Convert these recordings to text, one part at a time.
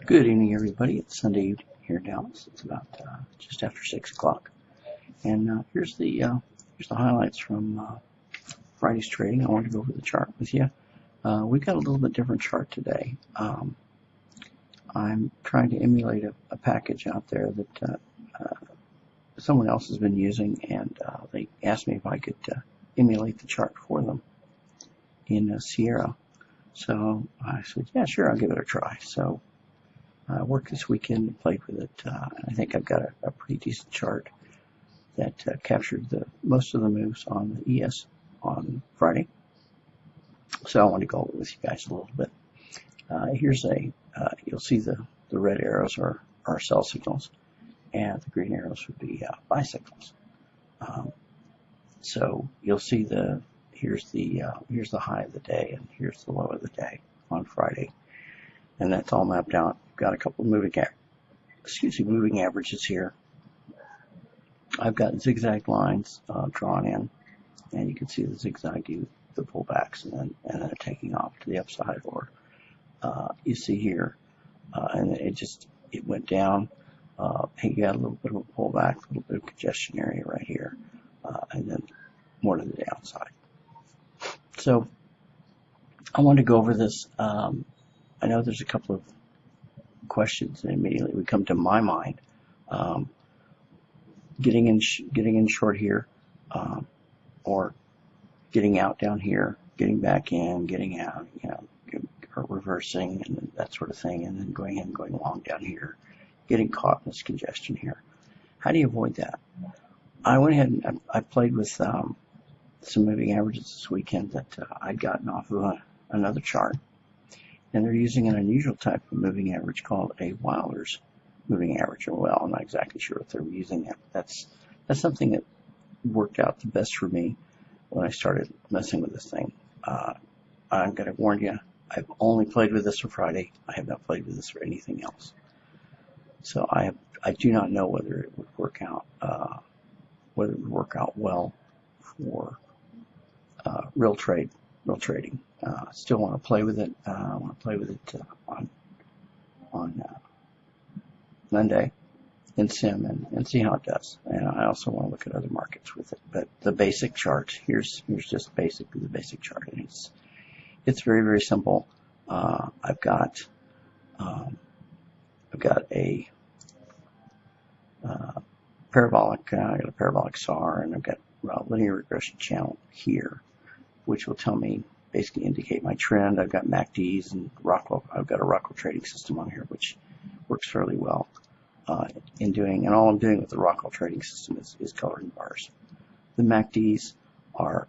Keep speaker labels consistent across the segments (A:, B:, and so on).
A: Good evening, everybody. It's Sunday evening here in Dallas. It's about just after 6 o'clock, and here's the highlights from Friday's trading. I wanted to go over the chart with you. We've got a little bit different chart today. I'm trying to emulate a package out there that someone else has been using, and they asked me if I could emulate the chart for them in Sierra. So I said, yeah, sure, I'll give it a try. So I worked this weekend and played with it. I think I've got a pretty decent chart that captured most of the moves on the ES on Friday. So I want to go over it with you guys a little bit. Here's you'll see the red arrows are sell signals, and the green arrows would be buy signals. So you'll see here's the high of the day, and here's the low of the day on Friday, and that's all mapped out. Got a couple of moving averages here. I've got zigzag lines drawn in, and you can see the zigzag the pullbacks and then taking off to the upside, or you see here, and it went down. You got a little bit of a pullback, a little bit of congestion area right here, and then more to the downside. So I want to go over this. I know there's a couple of questions that immediately would come to my mind. Getting in short here, or getting out down here, getting back in, getting out, or reversing and that sort of thing, and then going in and going long down here, getting caught in this congestion here. How do you avoid that? I went ahead and I played with some moving averages this weekend that I'd gotten off of another chart. And they're using an unusual type of moving average called a Wilder's moving average. Well, I'm not exactly sure if they're using it. That's something that worked out the best for me when I started messing with this thing. I'm going to warn you, I've only played with this for Friday. I have not played with this for anything else. So I do not know whether it would work out well for real trading. Still want to play with it. I want to play with it on Monday in Sim and see how it does. And I also want to look at other markets with it. But the basic chart, here's just basically the basic chart, and it's very, very simple. I've got a parabolic. I got a parabolic SAR, and I've got a linear regression channel here, which will tell me, basically indicate my trend. I've got MACDs and Rockwell. I've got a Rockwell trading system on here, which works fairly well in doing. And all I'm doing with the Rockwell trading system is coloring bars. The MACDs are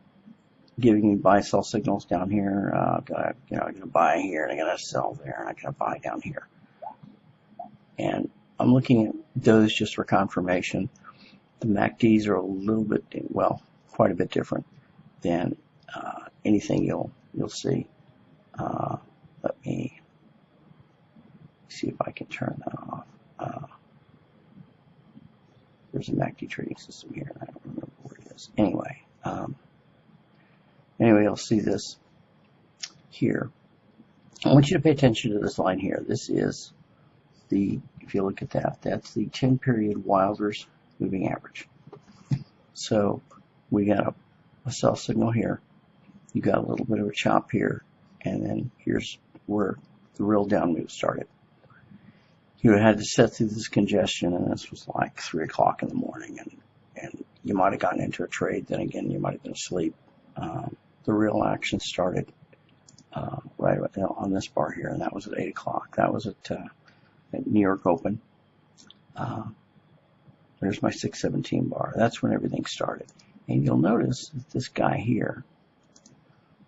A: giving me buy-sell signals down here. I'm going to buy here, and I'm going to sell there, and I'm going to buy down here. And I'm looking at those just for confirmation. The MACDs are a little bit, well, quite a bit different than anything you'll see. Let me see if I can turn that off. There's a MACD trading system here, and I don't remember where it is. Anyway, you'll see this here. I want you to pay attention to this line here. This is if you look at that's the 10-period Wilder's moving average. So we got a sell signal here. You got a little bit of a chop here, and then here's where the real down move started. You had to set through this congestion, and this was like 3 o'clock in the morning, and you might have gotten into a trade. Then again, you might have been asleep. The real action started right on this bar here, and that was at 8 o'clock. That was at New York Open. There's my 617 bar. That's when everything started. And you'll notice that this guy here,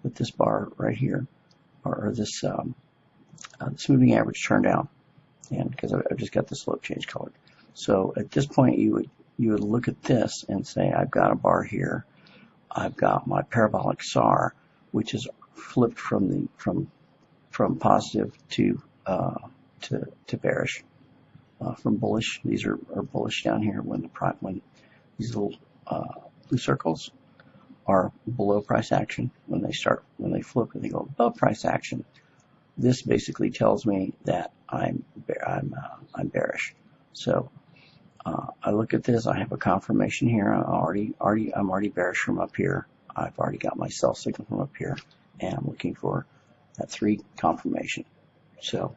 A: with this bar right here, or this moving average turned down, and because I've just got the slope change colored. So at this point, you would look at this and say, I've got a bar here. I've got my parabolic SAR, which is flipped from positive to bearish, from bullish. These are bullish down here when these little blue circles are below price action. When they flip and they go above price action, this basically tells me that I'm I'm bearish. So I look at this. I have a confirmation here. I'm already bearish from up here. I've already got my sell signal from up here, and I'm looking for that 3 confirmation. So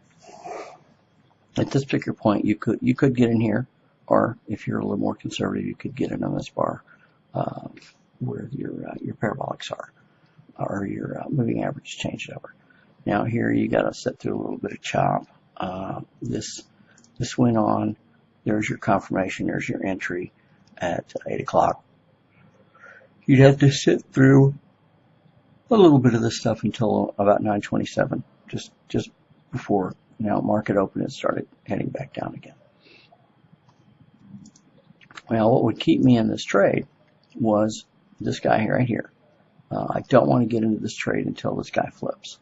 A: at this particular point, you could get in here, or if you're a little more conservative, you could get in on this bar where your parabolics are, or your moving average changed over. Now here you got to sit through a little bit of chop. This went on. There's your confirmation. There's your entry at 8 o'clock. You'd have to sit through a little bit of this stuff until about 9:27, just before market open and started heading back down again. Well, what would keep me in this trade was this guy here, right here. I don't want to get into this trade until this guy flips,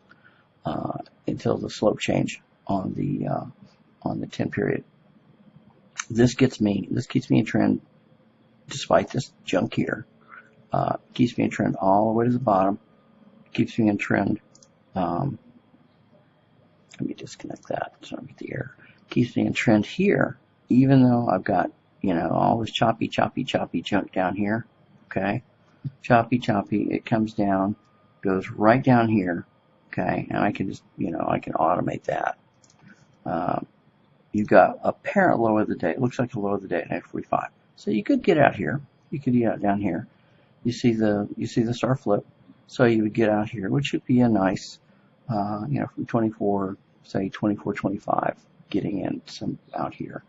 A: until the slope change on the 10 period. This keeps me in trend despite this junk here. Keeps me in trend all the way to the bottom. Keeps me in trend. Let me disconnect that so I don't get the error. Keeps me in trend here, even though I've got all this choppy junk down here. Okay, choppy. It comes down, goes right down here. Okay, and I can just I can automate that. You've got a apparent low of the day. It looks like a low of the day at 9:45. So you could get out here. You could get out down here. You see the star flip. So you would get out here, which would be a nice, from 24, say 24.25, getting in some out here.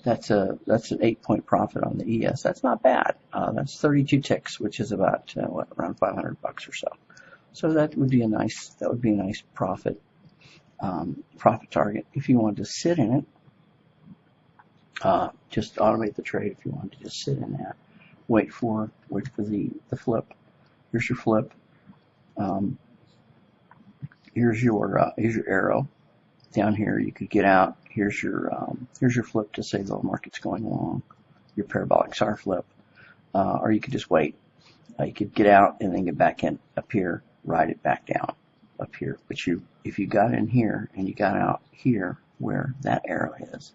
A: That's an 8-point profit on the ES. That's not bad. That's 32 ticks, which is about around $500 or so. So that would be a nice profit target. If you wanted to sit in it, just automate the trade. If you wanted to just sit in that, wait for the flip. Here's your flip. Here's your arrow. Down here you could get out. Here's your flip to say the market's going long. Your parabolic SAR flip, or you could just wait. You could get out and then get back in up here, ride it back down up here. But if you got in here and you got out here where that arrow is,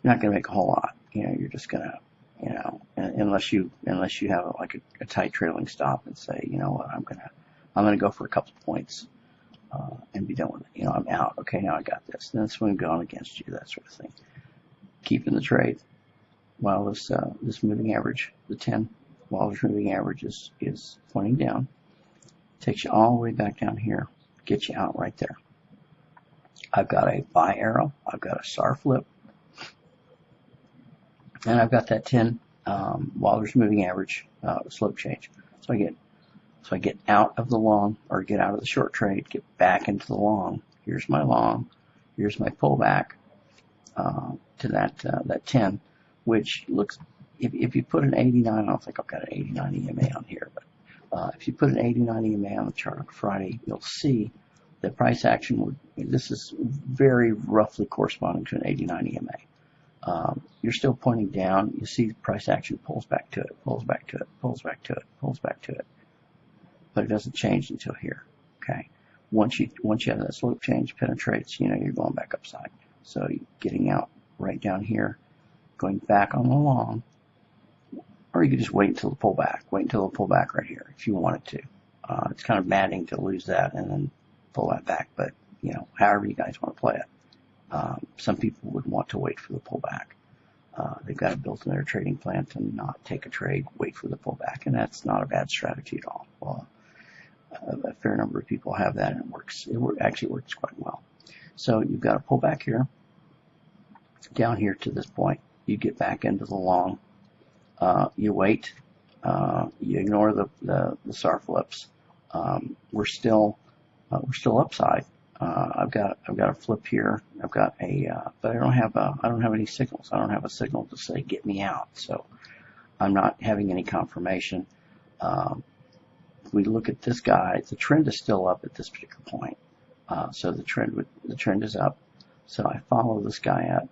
A: you're not going to make a whole lot. You're just going to unless you have like a tight trailing stop and say, you know what, I'm gonna go for a couple of points and be done with it. I'm out. Okay, now I got this. Then it's swing going against you, that sort of thing. Keeping the trade while this moving average, the 10 Wallers moving average is pointing down. Takes you all the way back down here, gets you out right there. I've got a buy arrow. I've got a SAR flip. And I've got that 10 Wallers moving average slope change. So I get out of the long, or get out of the short trade, get back into the long. Here's my long. Here's my pullback to that 10, which looks, if you put an 89, I don't think I've got an 89 EMA on here, but if you put an 89 EMA on the chart on Friday, you'll see that price action this is very roughly corresponding to an 89 EMA. You're still pointing down. You see the price action pulls back to it, pulls back to it, pulls back to it, pulls back to it. But it doesn't change until here. Okay. Once you have that slope change penetrates, you're going back upside. So you're getting out right down here, going back on the long, or you could just wait until the pullback. Wait until the pullback right here if you wanted to. It's kind of maddening to lose that and then pull that back, but however you guys want to play it. Some people would want to wait for the pullback. They've got it built in their trading plan to not take a trade, wait for the pullback, and that's not a bad strategy at all. Well, a fair number of people have that, and it works. It actually works quite well. So you've got a pullback here, down here to this point. You get back into the long. You wait. You ignore the SAR flips. We're still upside. I've got a flip here. I've got but I don't have any signals. I don't have a signal to say get me out. So I'm not having any confirmation. If we look at this guy, the trend is still up at this particular point. So the trend is up. So I follow this guy up.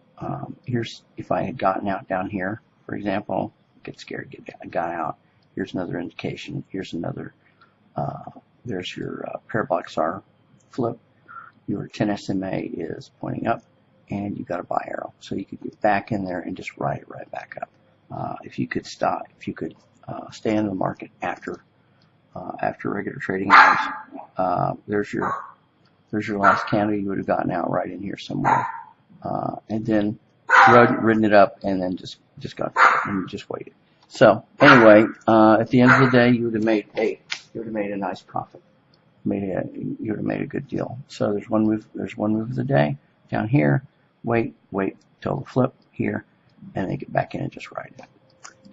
A: Here's if I had gotten out down here, for example, get scared, got out. Here's another indication. Here's another. There's your parabolic SAR flip. your 10 SMA is pointing up, and you got a buy arrow. So you could get back in there and just ride it right back up. If you could stay in the market after regular trading hours, there's your last candle. You would have gotten out right in here somewhere, and then ridden it up, and then just waited. So anyway, at the end of the day, you would have made a nice profit. You would have made a good deal. So there's one move of the day down here. Wait till the flip here, and then get back in and just ride it.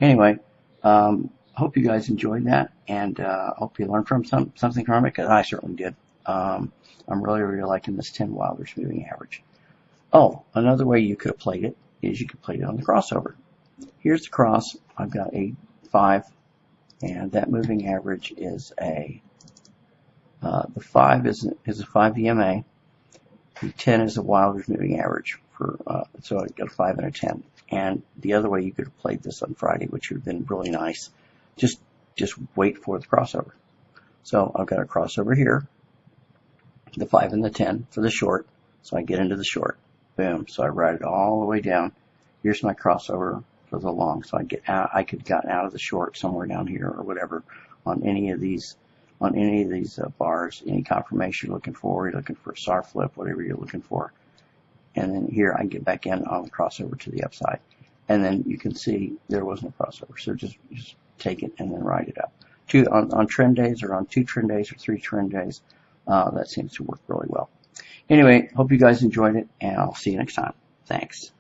A: Anyway, hope you guys enjoyed that, and hope you learned something from it, because I certainly did. I'm really liking this 10 Wilders moving average. Oh, another way you could have played it is you could play it on the crossover. Here's the cross. I've got a 5, and that moving average is the 5 is a 5 EMA. The 10 is a Wilders moving average so I got a 5 and a 10. And the other way you could have played this on Friday, which would have been really nice, just wait for the crossover. So I've got a crossover here, the 5 and the 10 for the short. So I get into the short. Boom. So I ride it all the way down. Here's my crossover for the long. So I could have gotten out of the short somewhere down here or whatever on any of these bars, any confirmation you're looking for. You're looking for a SAR flip, whatever you're looking for. And then here I get back in on the crossover to the upside. And then you can see there wasn't a crossover. So just take it and then ride it up. On trend days, or on 2 trend days or 3 trend days, that seems to work really well. Anyway, hope you guys enjoyed it, and I'll see you next time. Thanks.